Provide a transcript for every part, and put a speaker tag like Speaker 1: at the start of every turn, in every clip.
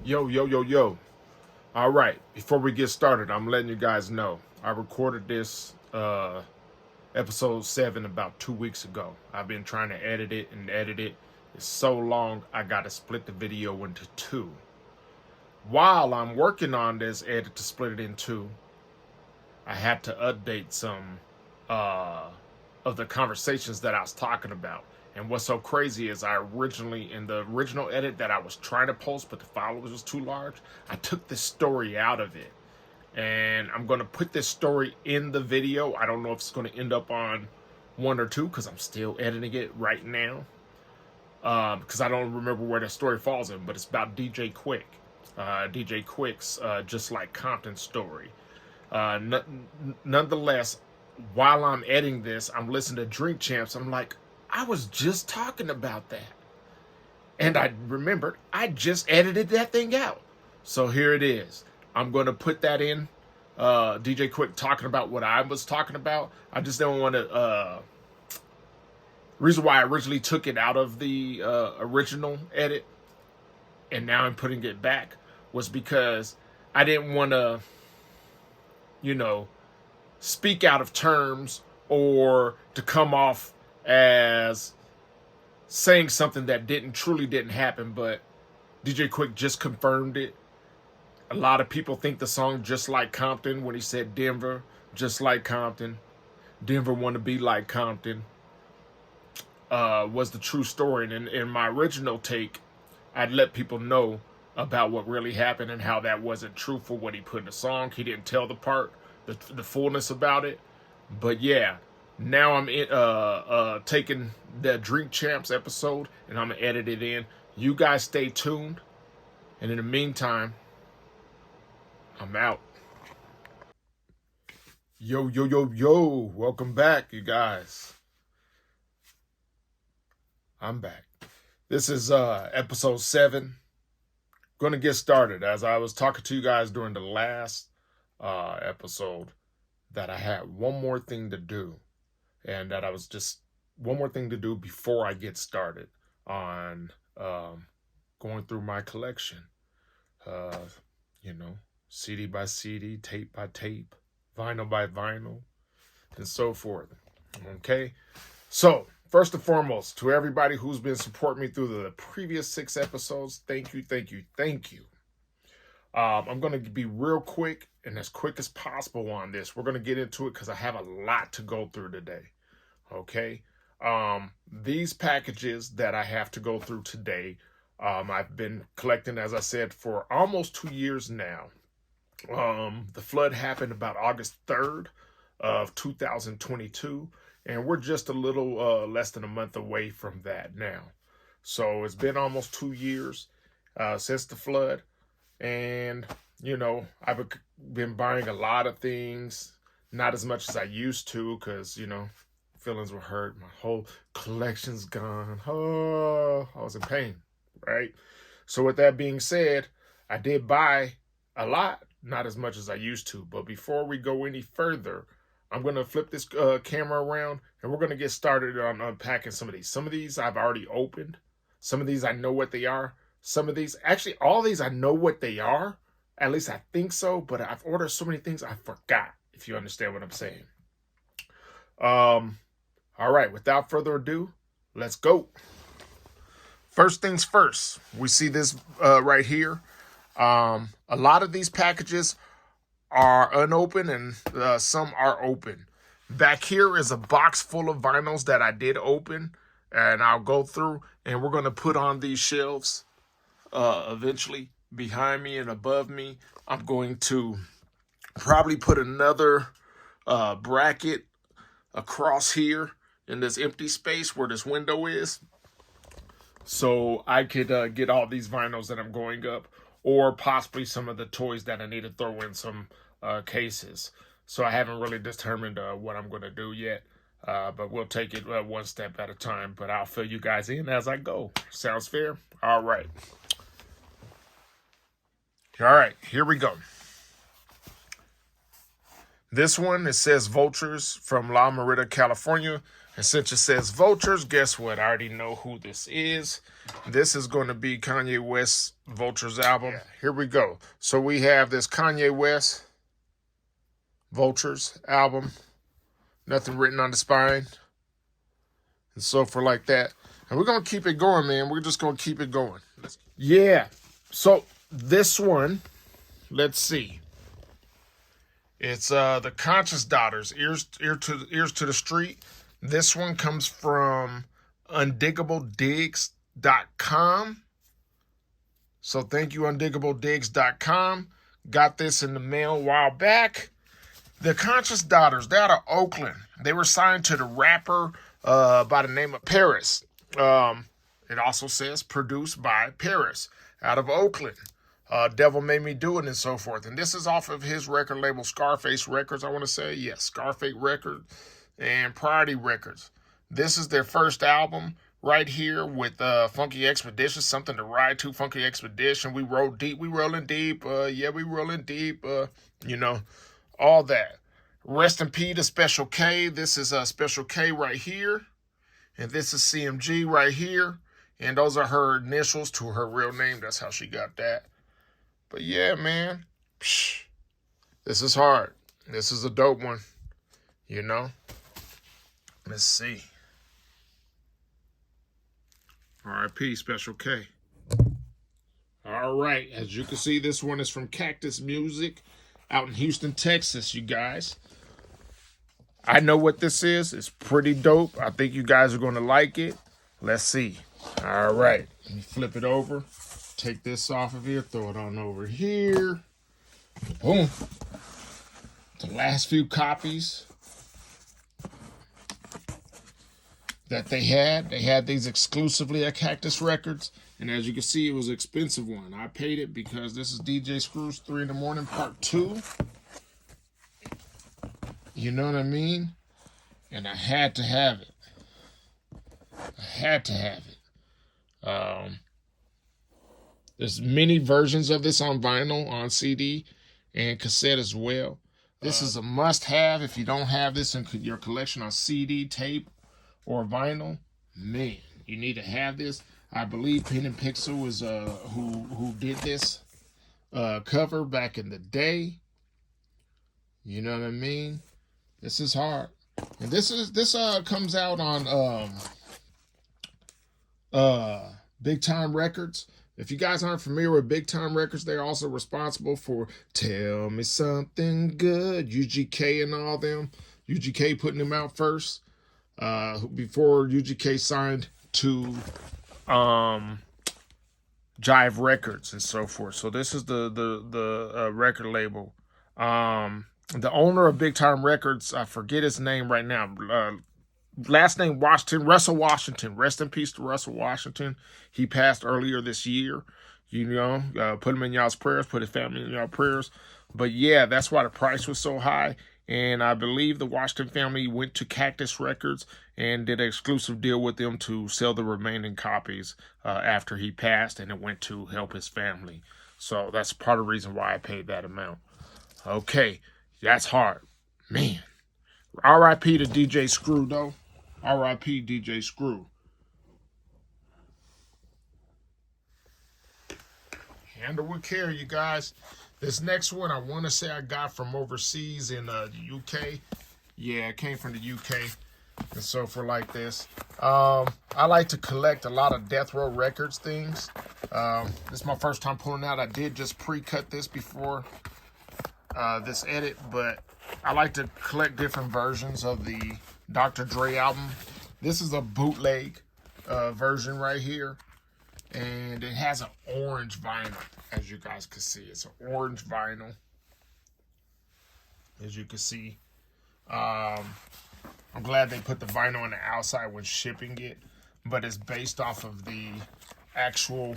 Speaker 1: Yo, yo, yo, yo. All right, before we get started, I'm letting you guys know I recorded this episode 7 about 2 weeks ago. I've been trying to edit it and edit it. It's so long, I got to split the video into two. While I'm working on this edit to split it in two, I had to update some uh, of the conversations that I was talking about. And what's so crazy is in the original edit that I was trying to post, but the file was too large, I took this story out of it. And I'm going to put this story in the video. I don't know if it's going to end up on one or two because I'm still editing it right now. Because I don't remember where the story falls in, but it's about DJ Quik. DJ Quik's Just Like Compton story. Nonetheless, while I'm editing this, I'm listening to Drink Champs. I'm like, I was just talking about that. And I remembered I just edited that thing out. So here it is. I'm going to put that in. DJ Quik talking about what I was talking about. I just don't want to. Reason why I originally took it out of the original edit and now I'm putting it back was because I didn't want to, speak out of terms or to come off as saying something that truly didn't happen, but DJ Quik just confirmed it. A lot of people think the song Just Like Compton, when he said Denver, just like Compton, Denver want to be like Compton, was the true story. And in my original take, I'd let people know about what really happened and how that wasn't true for what he put in the song. He didn't tell the fullness about it. But yeah, now I'm taking the Drink Champs episode and I'm gonna edit it in. You guys stay tuned, and in the meantime, I'm out. Yo, yo, yo, yo! Welcome back, you guys. I'm back. This is episode 7. Gonna get started. As I was talking to you guys during the last episode, that I had one more thing to do, and that I was just one more thing to do before I get started on going through my collection. CD by CD, tape by tape, vinyl by vinyl, and so forth. Okay? So, first and foremost, to everybody who's been supporting me through the previous 6 episodes, thank you, thank you, thank you. I'm going to be real quick and as quick as possible on this. We're going to get into it because I have a lot to go through today. Okay? These packages that I have to go through today, I've been collecting, as I said, for almost 2 years now. The flood happened about August 3rd of 2022, and we're just a little less than a month away from that now. So it's been almost 2 years since the flood, and I've been buying a lot of things, not as much as I used to, because feelings were hurt. My whole collection's gone. Oh, I was in pain, right? So with that being said, I did buy a lot, not as much as I used to. But before we go any further, I'm going to flip this camera around and we're going to get started on unpacking some of these. Some of these I've already opened. Some of these I know what they are. Some of these, actually all these I know what they are. At least I think so, but I've ordered so many things I forgot, if you understand what I'm saying. All right, without further ado, let's go. First things first, we see this right here. A lot of these packages are unopened and some are open. Back here is a box full of vinyls that I did open, and I'll go through and we're going to put on these shelves eventually behind me and above me. I'm going to probably put another bracket across here in this empty space where this window is, so I could get all these vinyls that I'm going up, or possibly some of the toys that I need to throw in some cases. So I haven't really determined what I'm going to do yet, but we'll take it one step at a time. But I'll fill you guys in as I go. Sounds fair? All right. All right, here we go. This one, it says Vultures from La Merida, California. And since it says Vultures, guess what? I already know who this is. This is going to be Kanye West's Vultures album. Yeah. Here we go. So we have this Kanye West Vultures album. Nothing written on the spine. And so forth like that. And we're going to keep it going, man. We're just going to keep it going. Yeah. So this one, let's see. It's the Conscious Daughters, Ears to the Street. This one comes from undiggableddigs.com. So thank you, undiggableddigs.com. Got this in the mail a while back. The Conscious Daughters, they're out of Oakland. They were signed to the rapper by the name of Paris. It also says produced by Paris out of Oakland. Devil Made Me Do It and so forth. And this is off of his record label, Scarface Records, I want to say. Yes, Scarface Records and Priority Records. This is their first album right here with Funky Expedition, Something to Ride To, Funky Expedition. We roll deep, we rolling deep. Yeah, we rolling deep. You know, all that. Rest in Peace to Special K. This is Special K right here. And this is CMG right here. And those are her initials to her real name. That's how she got that. But yeah, man, this is hard. This is a dope one, you know. Let's see. R.I.P. Special K. All right, as you can see, this one is from Cactus Music out in Houston, Texas, you guys. I know what this is. It's pretty dope. I think you guys are going to like it. Let's see. All right, let me flip it over. Take this off of here, throw it on over here. Boom. The last few copies that they had these exclusively at Cactus Records. And as you can see, it was an expensive one. I paid it because this is DJ Screw's 3 in the Morning Part 2. You know what I mean? And I had to have it. I had to have it. There's many versions of this on vinyl, on CD, and cassette as well. This is a must-have if you don't have this in your collection on CD, tape, or vinyl. Man, you need to have this. I believe Pen and Pixel is who did this cover back in the day. You know what I mean? This is hard, and this comes out on Big Time Records. If you guys aren't familiar with Big Time Records, they're also responsible for Tell Me Something Good, UGK and all them. UGK putting them out first before UGK signed to Jive Records and so forth. So this is the record label. The owner of Big Time Records, I forget his name right now. Last name Washington, Russell Washington. Rest in peace to Russell Washington. He passed earlier this year. You know, put him in y'all's prayers, put his family in y'all's prayers. But yeah, that's why the price was so high. And I believe the Washington family went to Cactus Records and did an exclusive deal with them to sell the remaining copies after he passed, and it went to help his family. So that's part of the reason why I paid that amount. Okay, that's hard. Man. R.I.P. to DJ Screw, though. R.I.P. DJ Screw. Handle with care, you guys. This next one, I want to say I got from overseas in the UK. Yeah, it came from the UK. And so for like this. I like to collect a lot of Death Row Records things. This is my first time pulling out. I did just pre-cut this before this edit, but I like to collect different versions of the Dr. Dre album. This is a bootleg version right here. And it has an orange vinyl, as you guys can see. It's an orange vinyl, as you can see. I'm glad they put the vinyl on the outside when shipping it. But it's based off of the actual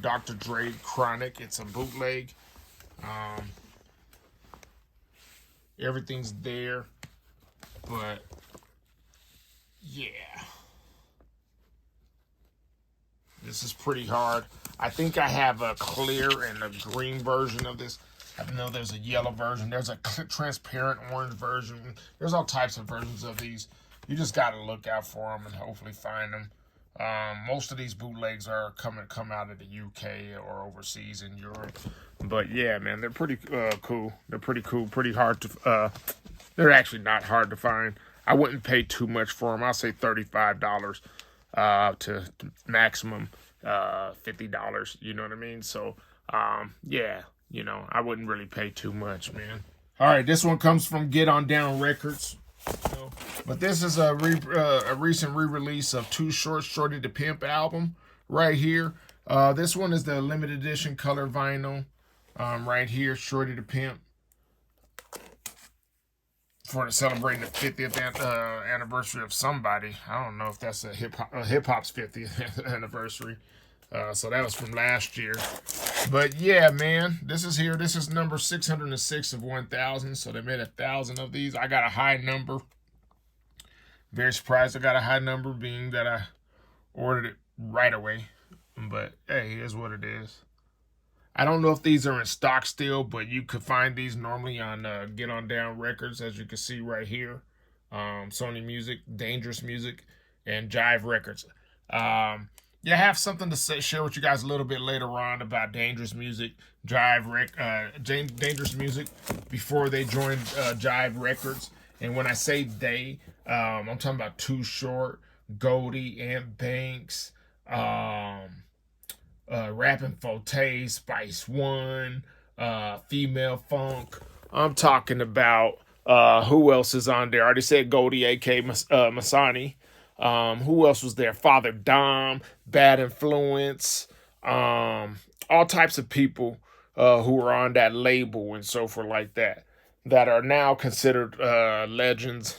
Speaker 1: Dr. Dre Chronic. It's a bootleg. Everything's there, but yeah, this is pretty hard. I think I have a clear and a green version of this. I know there's a yellow version. There's a transparent orange version. There's all types of versions of these. You just got to look out for them and hopefully find them. Most of these bootlegs are come out of the UK or overseas in Europe. But yeah, man, they're pretty cool. They're pretty cool. Pretty hard to. They're actually not hard to find. I wouldn't pay too much for them. I'll say $35 to maximum $50. You know what I mean? So yeah, you know, I wouldn't really pay too much, man. All right, this one comes from Get On Down Records. But this is a recent re-release of Too Short, Shorty the Pimp album right here. This one is the limited edition color vinyl right here, Shorty the Pimp. For celebrating the 50th anniversary of somebody. I don't know if that's a hip hop's 50th anniversary. So that was from last year. But yeah, man, this is here. This is number 606 of 1,000. So they made 1,000 of these. I got a high number. Very surprised I got a high number, being that I ordered it right away. But hey, here's what it is. I don't know if these are in stock still, but you could find these normally on Get On Down Records, as you can see right here. Sony Music, Dangerous Music, and Jive Records. Yeah, I have something to share with you guys a little bit later on about Dangerous Music, Dangerous Music, before they joined Jive Records. And when I say they, I'm talking about Too Short, Goldie, and Banks, Rapping Forte, Spice One, Female Funk. I'm talking about who else is on there? I already said Goldie, A.K. Masani. Who else was there? Father Dom, Bad Influence, all types of people who were on that label and so forth like that are now considered legends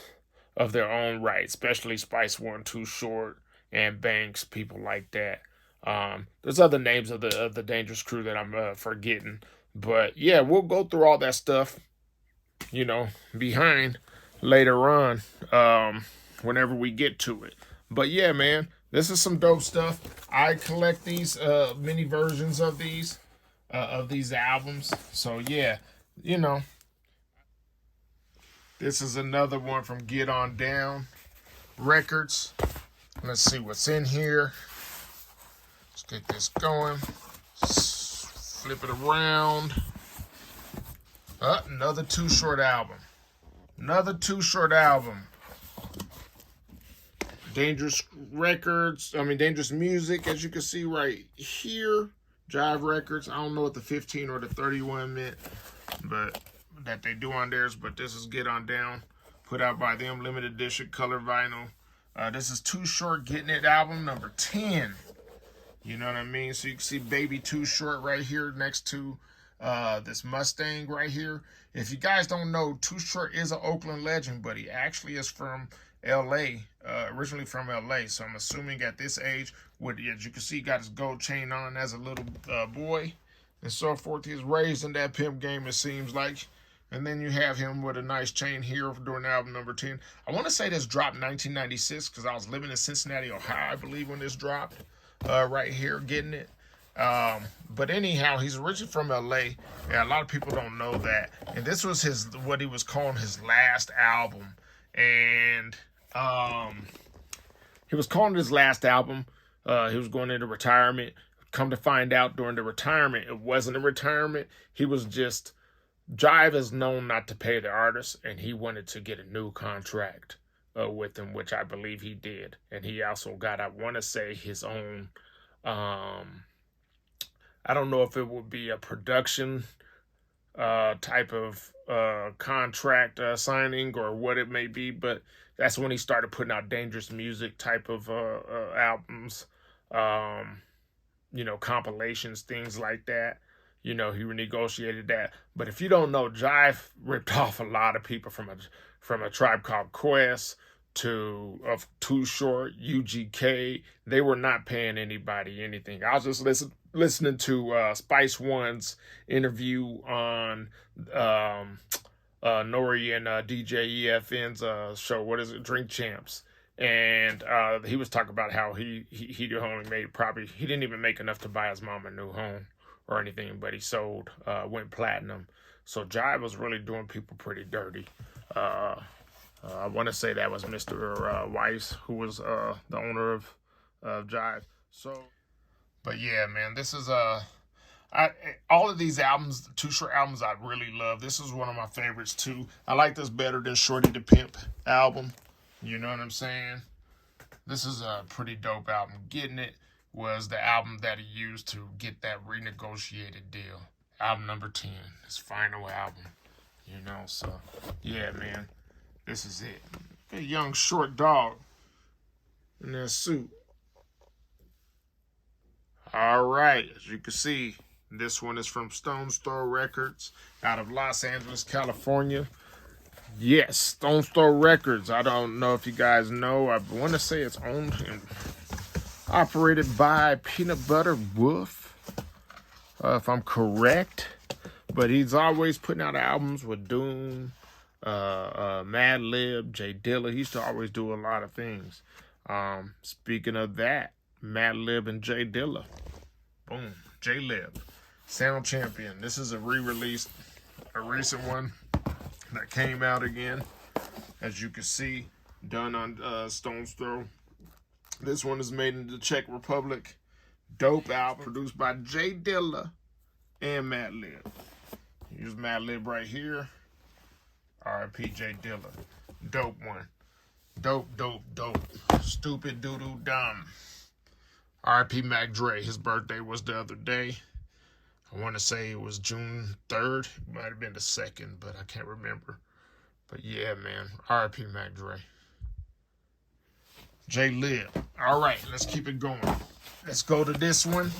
Speaker 1: of their own right, especially Spice One, Too Short, and Banks, people like that. There's other names of the Dangerous Crew that I'm forgetting, but yeah, we'll go through all that stuff, you know, behind later on, whenever we get to it. But yeah, man, this is some dope stuff. I collect these mini versions of these albums. So yeah, you know, this is another one from Get On Down Records. Let's see what's in here. Let's get this going. Flip it around. Another Too Short album. Another Too Short album. Dangerous Music, as you can see right here. Jive Records. I don't know what the 15 or the 31 meant, but that they do on theirs. But this is Get On Down, put out by them, limited edition color vinyl. This is Too Short Getting It album number 10. You know what I mean? So you can see Baby Too Short right here next to this Mustang right here. If you guys don't know, Too Short is an Oakland legend, but he actually is from L.A., originally from L.A., so I'm assuming at this age, as you can see, got his gold chain on as a little boy and so forth. He's raised in that pimp game, it seems like. And then you have him with a nice chain here during album number 10. I want to say this dropped in 1996 because I was living in Cincinnati, Ohio, I believe, when this dropped. Right here, getting it. But anyhow, he's originally from LA, and a lot of people don't know that. And this was what he was calling his last album. And he was calling his last album. He was going into retirement. Come to find out, during the retirement, it wasn't a retirement. He was just, Jive is known not to pay the artist, and he wanted to get a new contract with him, which I believe he did. And he also got, I want to say, his own, I don't know if it would be a production type of contract signing or what it may be, but that's when he started putting out Dangerous Music type of albums, compilations, things like that. He renegotiated that. But if you don't know, Jive ripped off a lot of people from a Tribe Called Quest to Too Short, UGK. They were not paying anybody anything. I was just listening to Spice One's interview on Nori and DJ EFN's show. What is it? Drink Champs. And he was talking about how he only made he didn't even make enough to buy his mom a new home or anything, but he sold, went platinum. So Jive was really doing people pretty dirty. I want to say that was Mr. Weiss, who was the owner of Jive. So, but yeah, man, this is all of these albums, Too Short albums, I really love. This is one of my favorites too. I like this better than Shorty the Pimp album. You know what I'm saying? This is a pretty dope album. Getting It was the album that he used to get that renegotiated deal. Album number 10, his final album. You know, so yeah, man, this is it. A young short dog in that suit. All right, as you can see, this one is from Stone's Throw Records out of Los Angeles, California. Yes, Stone's Throw Records. I don't know if you guys know. I want to say it's owned and operated by Peanut Butter Wolf, if I'm correct. But he's always putting out albums with Doom, Mad Lib, J Dilla. He used to always do a lot of things. Speaking of that, Mad Lib and J Dilla. Boom. J Lib. Sound Champion. This is a re-release, a recent one that came out again. As you can see, done on Stone's Throw. This one is made in the Czech Republic. Dope album. Produced by J Dilla and Mad Lib. Here's Mad Lib right here. R.I.P. J Dilla. Dope one. Dope, dope, dope. Stupid doo-doo dumb. R.I.P. Mac Dre. His birthday was the other day. I want to say it was June 3rd. It might have been the 2nd, but I can't remember. But yeah, man. R.I.P. Mac Dre. J Lib. All right, let's keep it going. Let's go to this one.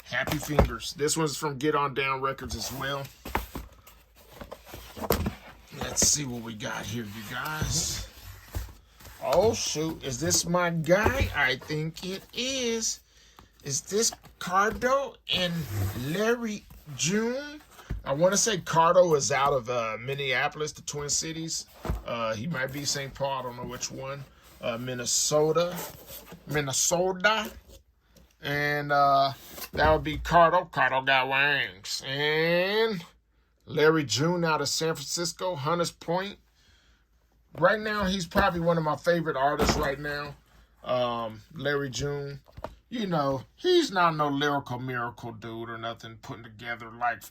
Speaker 1: Happy Fingers. This one's from Get On Down Records as well. Let's see what we got here, you guys. Oh, shoot. Is this my guy? I think it is. Is this Cardo and Larry June? I want to say Cardo is out of Minneapolis, the Twin Cities. He might be St. Paul. I don't know which one. Minnesota. And that would be Cardo. Cardo got wings. And Larry June out of San Francisco, Hunters Point. Right now, he's probably one of my favorite artists right now. Larry June. You know, he's not no lyrical miracle dude or nothing putting together like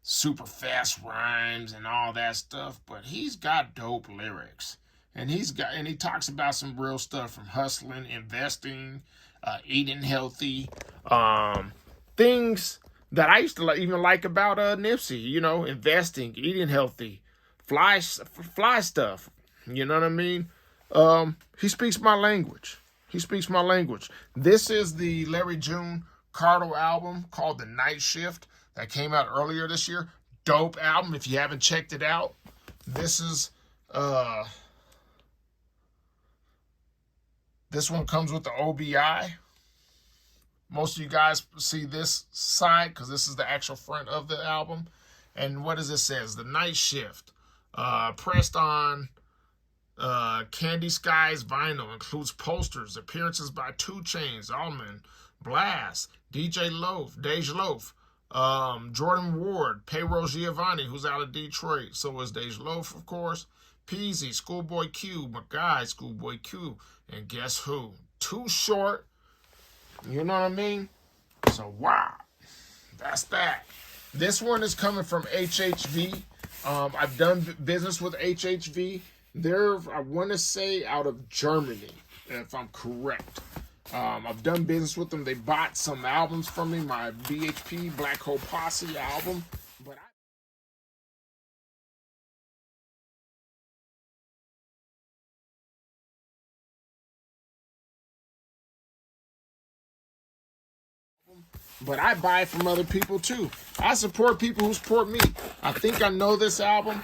Speaker 1: super fast rhymes and all that stuff, but he's got dope lyrics. And he talks about some real stuff from hustling, investing, eating healthy, things that I used to even like about Nipsey, you know, investing, eating healthy, fly stuff. You know what I mean? He speaks my language. This is the Larry June Cardo album called The Night Shift that came out earlier this year. Dope album if you haven't checked it out. This one comes with the OBI. Most of you guys see this side because this is the actual front of the album. And what does it say? The Night Shift. Pressed on Candy Sky's vinyl, includes posters, appearances by 2 Chainz, Allman, Blast, DJ Loaf, Dej Loaf, Jordan Ward, Payroll Giovanni, who's out of Detroit. So is Dej Loaf, of course. Peasy, Schoolboy Q, McGuy, Schoolboy Q, and guess who? Too Short. You know what I mean? So wow, that's that. This one is coming from HHV. I've done business with HHV. They're, I want to say, out of Germany, if I'm correct. I've done business with them. They bought some albums from me, my BHP, Black Hole Posse album. But I buy from other people too. I support people who support me. I think I know this album.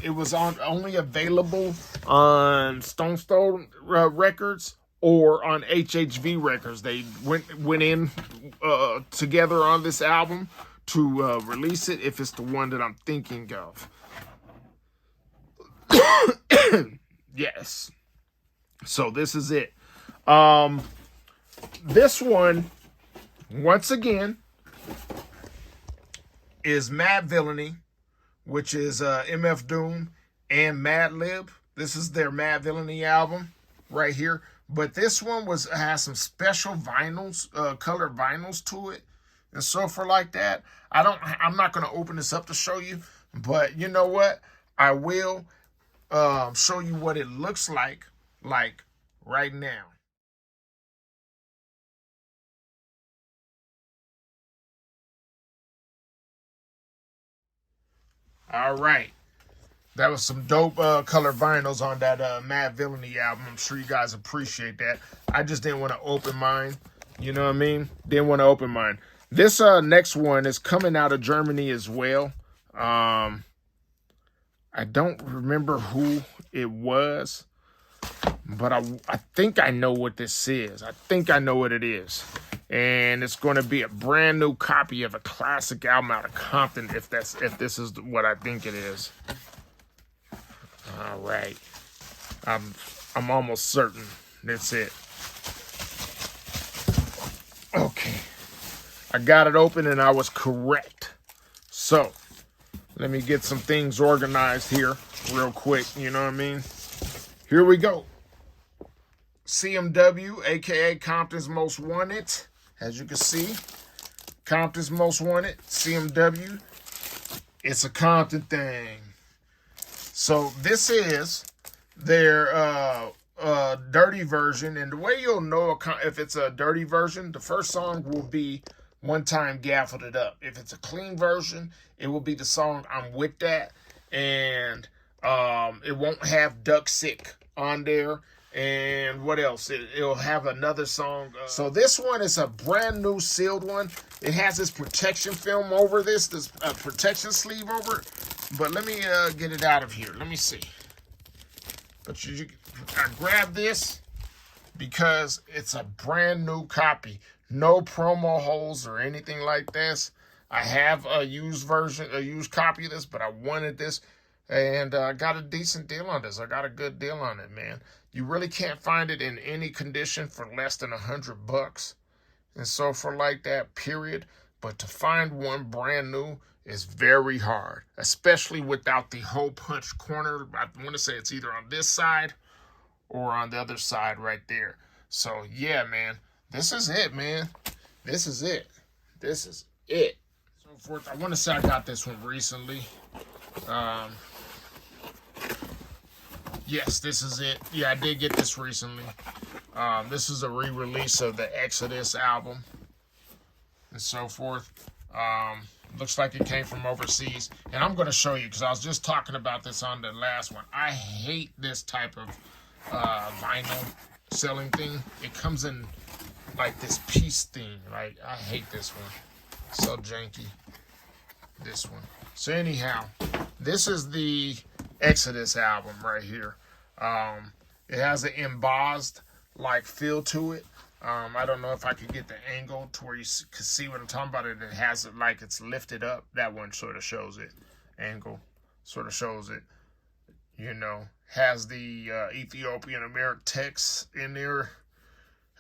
Speaker 1: It was only available on Stone Throw Records or on HHV Records. They went in together on this album to release it if it's the one that I'm thinking of. Yes. So this is it. This one once again, is Mad Villainy, which is MF Doom and Mad Lib. This is their Mad Villainy album right here. But this one has some special vinyls, colored vinyls to it, and so forth like that. I'm not gonna open this up to show you, but you know what? I will show you what it looks like right now. All right. That was some dope color vinyls on that Mad Villainy album. I'm sure you guys appreciate that. I just didn't want to open mine. You know what I mean? Didn't want to open mine. This next one is coming out of Germany as well. I don't remember who it was, but I think I know what this is. I think I know what it is. And it's going to be a brand new copy of a classic album out of Compton, if this is what I think it is. All right, I'm almost certain that's it. Okay, I got it open and I was correct. So let me get some things organized here real quick. You know what I mean? Here we go. CMW, aka Compton's Most Wanted. As you can see, Compton's Most Wanted, CMW. It's a Compton thing. So this is their dirty version. And the way you'll know if it's a dirty version, the first song will be One Time Gaffled It Up. If it's a clean version, it will be the song I'm With That. And it won't have Duck Sick on there. And what else? It'll have another song. So this one is a brand new sealed one. It has this protection film over this protection sleeve over it. But let me get it out of here. Let me see. But I grabbed this because it's a brand new copy. No promo holes or anything like this. I have a used copy of this, but I wanted this. And I got a decent deal on this. I got a good deal on it, man. You really can't find it in any condition for less than $100. And so for like that, period. But to find one brand new is very hard, especially without the hole punch corner. I want to say it's either on this side or on the other side right there. So yeah, man, this is it, man. This is it. This is it. So forth. I want to say I got this one recently. Yes, this is it. Yeah, I did get this recently. This is a re-release of the Exodus album and so forth. Looks like it came from overseas. And I'm going to show you because I was just talking about this on the last one. I hate this type of vinyl selling thing. It comes in like this piece thing. Like, I hate this one. So janky. This one. So anyhow, this is the Exodus album right here. It has an embossed like feel to it. I don't know if I could get the angle to where you can see what I'm talking about. It has it like it's lifted up. That one sort of shows it. Angle sort of shows it. You know, has the Ethiopian American text in there,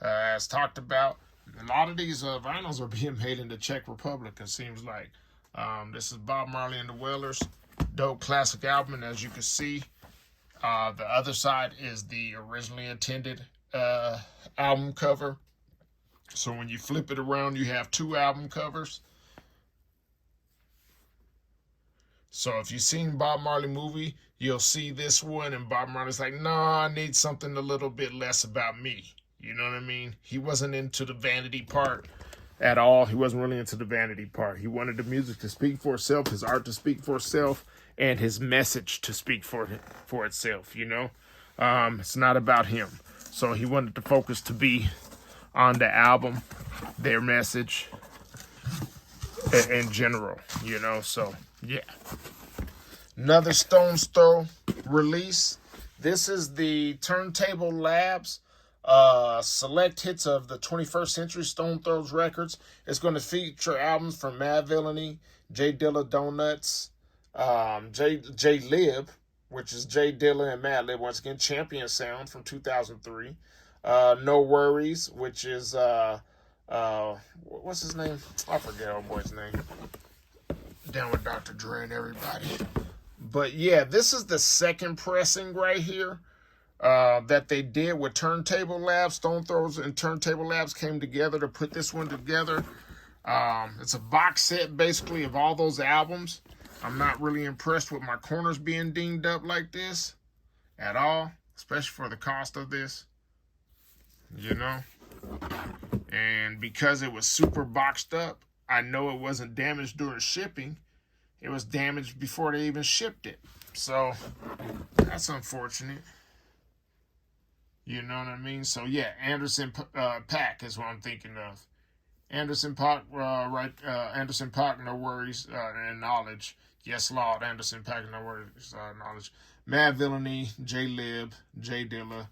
Speaker 1: as talked about. A lot of these vinyls are being made in the Czech Republic, it seems like. This is Bob Marley and the Wailers. Dope classic album, and as you can see, the other side is the originally intended album cover. So when you flip it around, you have two album covers. So if you've seen Bob Marley movie, you'll see this one, and Bob Marley's like, nah, I need something a little bit less about me. You know what I mean? He wasn't into the vanity part at all. He wasn't really into the vanity part. He wanted the music to speak for itself, his art to speak for itself, and his message to speak for itself, you know? It's not about him. So he wanted the focus to be on the album, their message, in general, you know? So, yeah. Another Stone's Throw release. This is the Turntable Labs select hits of the 21st Century Stone Throws Records. It's going to feature albums from Mad Villainy, J Dilla Donuts, J Lib, which is J Dilla and Mad Lib, once again, Champion Sound from 2003. No Worries, which is what's his name? I forget old boy's name. Down with Dr. Dre and everybody. But yeah, this is the second pressing right here that they did with Turntable Lab. Stone Throws and Turntable Labs came together to put this one together. It's a box set basically of all those albums. I'm not really impressed with my corners being dinged up like this at all, especially for the cost of this, you know. And because it was super boxed up, I know it wasn't damaged during shipping. It was damaged before they even shipped it. So that's unfortunate. You know what I mean? So yeah, Anderson Paak is what I'm thinking of. Anderson Paak, Anderson Paak, no worries and knowledge. Yes, Lord, Anderson Paak, no worries, knowledge. Mad Villainy, J-Lib, J Dilla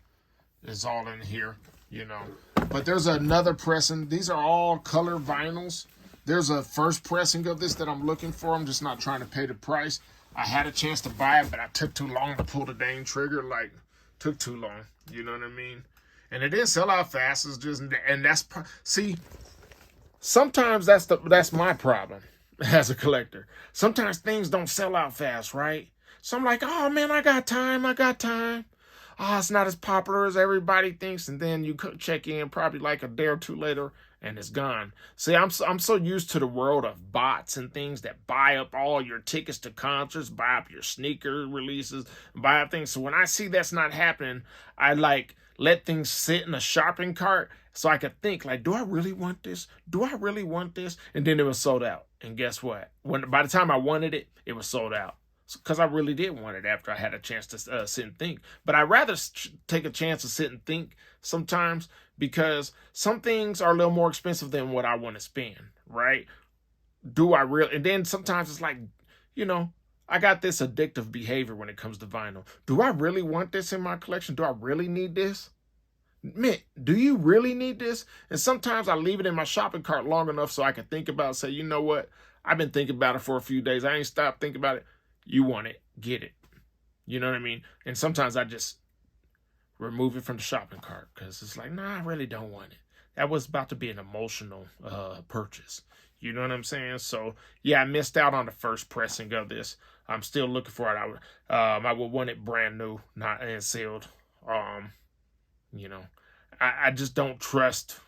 Speaker 1: is all in here, you know. But there's another pressing. These are all color vinyls. There's a first pressing of this that I'm looking for. I'm just not trying to pay the price. I had a chance to buy it, but I took too long to pull the dang trigger. Like, took too long. You know what I mean? And it didn't sell out fast. It's just, and that's, see, sometimes that's my problem as a collector. Sometimes things don't sell out fast, right? So I'm like, oh man, I got time. Oh, it's not as popular as everybody thinks. And then you could check in probably like a day or two later and it's gone. See, I'm so used to the world of bots and things that buy up all your tickets to concerts, buy up your sneaker releases, buy up things. So when I see that's not happening, I like let things sit in a shopping cart so I could think like, do I really want this? Do I really want this? And then it was sold out. And guess what? By the time I wanted it, it was sold out. Because I really did want it after I had a chance to sit and think. But I'd rather take a chance to sit and think sometimes because some things are a little more expensive than what I want to spend, right? Do I really? And then sometimes it's like, you know, I got this addictive behavior when it comes to vinyl. Do I really want this in my collection? Do I really need this? Man, do you really need this? And sometimes I leave it in my shopping cart long enough so I can think about it, say, you know what? I've been thinking about it for a few days. I ain't stopped thinking about it. You want it, get it. You know what I mean? And sometimes I just remove it from the shopping cart because it's like, nah, I really don't want it. That was about to be an emotional purchase. You know what I'm saying? So, yeah, I missed out on the first pressing of this. I'm still looking for it. I would want it brand new, not and sealed. You know, I just don't trust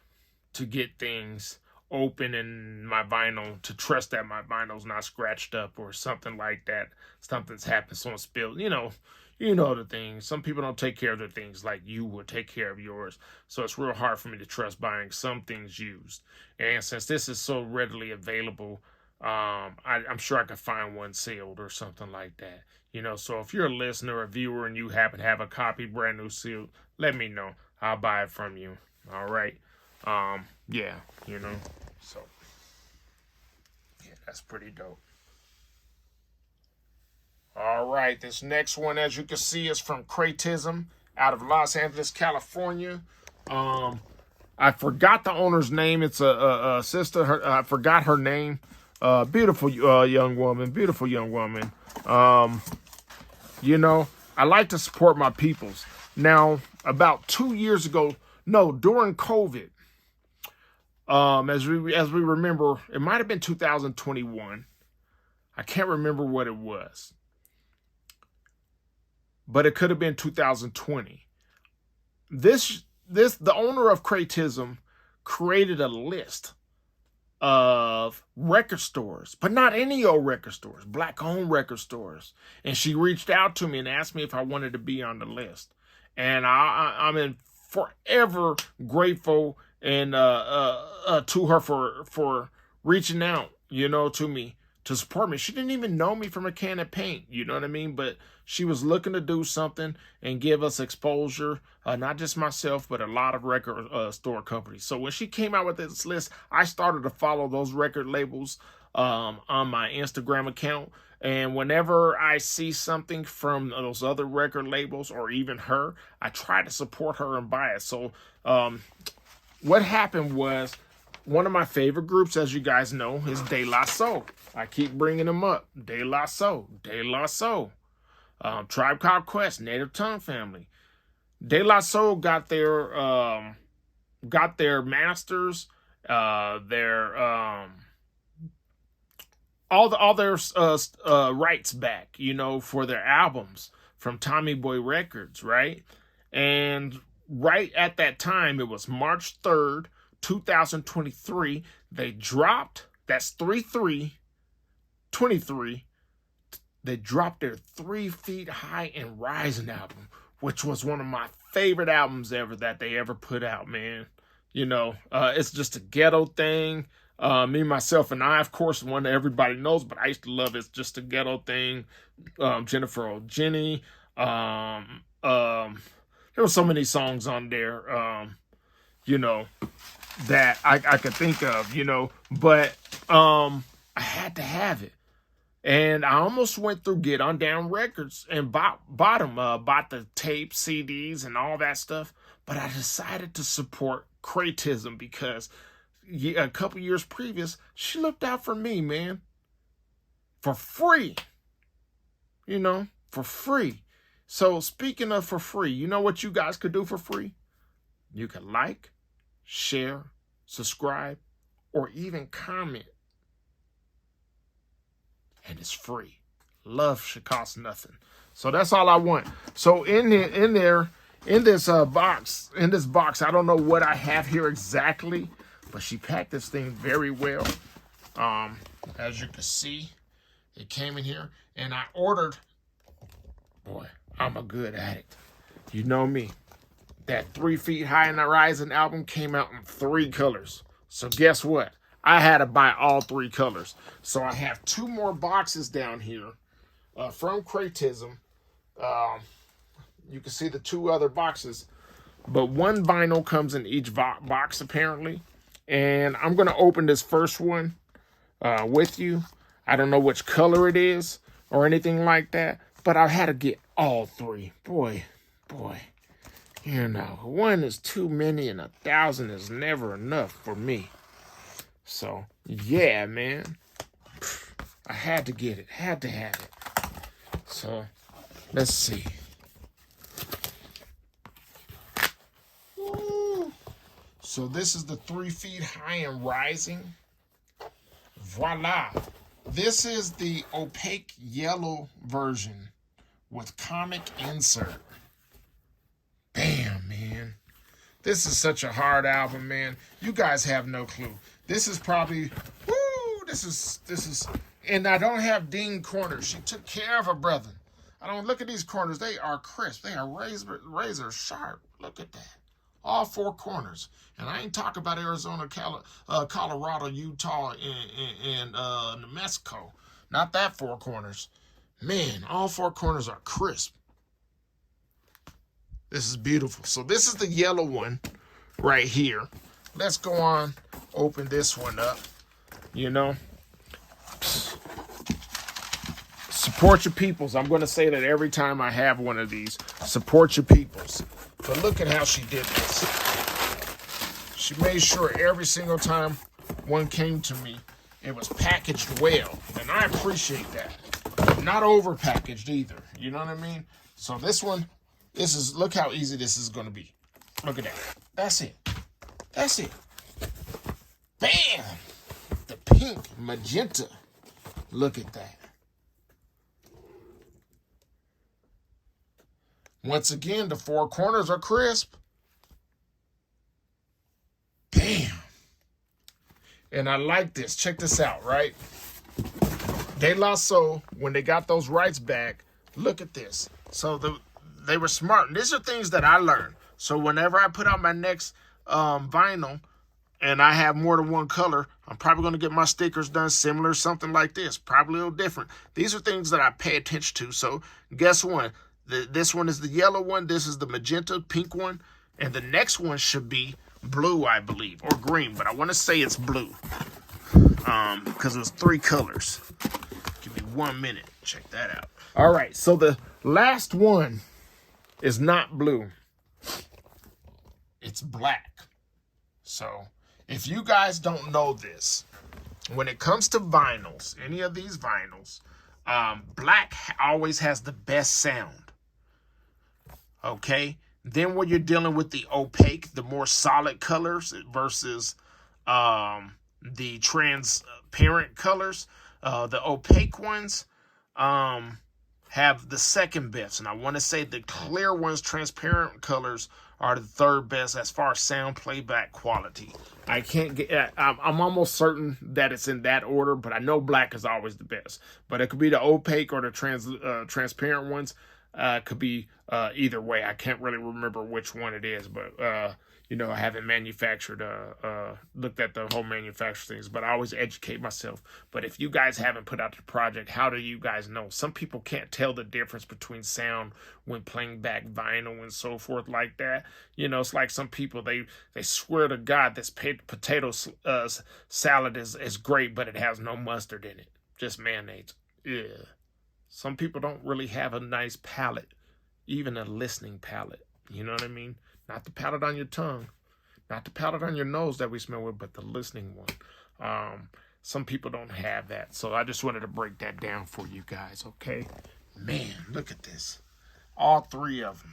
Speaker 1: to get things open in my vinyl, to trust that my vinyl's not scratched up or something like that. Something's happened, someone spilled, you know the thing. Some people don't take care of their things like you would take care of yours. So it's real hard for me to trust buying some things used. And since this is so readily available, I'm sure I could find one sealed or something like that. You know, so if you're a listener or a viewer and you happen to have a copy brand new sealed, let me know. I'll buy it from you. All right. Yeah, you know, so yeah, that's pretty dope. All right, this next one, as you can see, is from Crateism out of Los Angeles, California. I forgot the owner's name. It's a sister. I forgot her name. Beautiful young woman. Beautiful young woman. You know, I like to support my peoples. Now, about 2 years ago, no, during COVID, as we remember, it might have been 2021. I can't remember what it was, but it could have been 2020. The owner of Crateism created a list of record stores, but not any old record stores, black-owned record stores. And she reached out to me and asked me if I wanted to be on the list. And I'm forever grateful and to her for reaching out, to me to support me. She didn't even know me from a can of paint, you know what I mean? But she was looking to do something and give us exposure, not just myself, but a lot of record store companies. So when she came out with this list, I started to follow those record labels on my Instagram account. And whenever I see something from those other record labels or even her, I try to support her and buy it. So what happened was, one of my favorite groups, as you guys know, is De La Soul. I keep bringing them up. De La Soul. De La Soul. Tribe Called Quest, Native Tongue Family. De La Soul got their masters their all their rights back, you know, for their albums from Tommy Boy Records, right? And right at that time, it was March 3rd, 2023, they dropped, that's 3/3/23, they dropped their 3 Feet High and Rising album, which was one of my favorite albums ever that they ever put out, man. You know, it's just a ghetto thing. Me, myself, and I, of course, one that everybody knows, but I used to love It's Just a Ghetto Thing. Jennifer O'Jenny. There were so many songs on there, you know, that I could think of, you know, but I had to have it. And I almost went through Get On Down Records and bought them, bought the tape, CDs, and all that stuff. But I decided to support Crateism because a couple years previous, she looked out for me, man. For free. You know, for free. So speaking of for free, you know what you guys could do for free? You could like, share, subscribe, or even comment. And it's free. Love should cost nothing. So that's all I want. So in this box, I don't know what I have here exactly, but she packed this thing very well. As you can see, it came in here, and I ordered. Boy, I'm a good addict. You know me. That 3 Feet High and Rising album came out in 3 colors. So guess what? I had to buy all 3 colors. So I have 2 more boxes down here from Crateism. You can see the 2 other boxes. But 1 vinyl comes in each box, apparently. And I'm going to open this first one with you. I don't know which color it is or anything like that. But I had to get all 3. Boy. You know, 1 is too many and 1,000 is never enough for me. So, yeah, man. I had to get it. Had to have it. So, let's see. Ooh. So, this is the 3 Feet High and Rising. Voila. This is the opaque yellow version with comic insert. Bam, man. This is such a hard album, man. You guys have no clue. This is probably, this is, and I don't have ding corners. She took care of her brother. I don't look at these corners. They are crisp. They are razor sharp. Look at that. All 4 corners. And I ain't talking about Arizona, Colorado, Utah, and New Mexico. Not that 4 corners. Man, all 4 corners are crisp. This is beautiful. So this is the yellow one right here. Let's go on, open this one up. You know, support your peoples. I'm going to say that every time I have one of these. Support your peoples. But look at how she did this. She made sure every single time one came to me, it was packaged well. And I appreciate that. Not over packaged either. You know what I mean? So this one, look how easy this is going to be. Look at that. That's it. That's it. Bam! The pink magenta. Look at that. Once again, the 4 corners are crisp. Bam! And I like this. Check this out, right? De La Soul, when they got those rights back, look at this. So they were smart. And these are things that I learned. So whenever I put out my next vinyl and I have more than 1 color, I'm probably going to get my stickers done similar, something like this. Probably a little different. These are things that I pay attention to. So guess what? This one is the yellow one. This is the magenta pink one. And the next one should be blue, I believe, or green. But I want to say it's blue because it was 3 colors. Give me 1 minute. Check that out. All right. So the last one is not blue. It's black. So if you guys don't know this, when it comes to vinyls, any of these vinyls, black always has the best sound. Okay? Then when you're dealing with the opaque, the more solid colors versus The transparent colors, the opaque ones, have the second best. And I want to say the clear ones, transparent colors, are the third best as far as sound playback quality. I can't get, I'm almost certain that it's in that order, but I know black is always the best. But it could be the opaque or the transparent ones. Could be either way. I can't really remember which one it is, but you know, I haven't manufactured, looked at the whole manufacturer things, but I always educate myself. But if you guys haven't put out the project, how do you guys know? Some people can't tell the difference between sound when playing back vinyl and so forth like that. You know, it's like some people, they swear to God this potato salad is great, but it has no mustard in it, just mayonnaise. Yeah. Some people don't really have a nice palate, even a listening palate. You know what I mean? Not the palate on your tongue, not the palate on your nose that we smell with, but the listening one. Some people don't have that. So I just wanted to break that down for you guys, okay? Man, look at this. All three of them.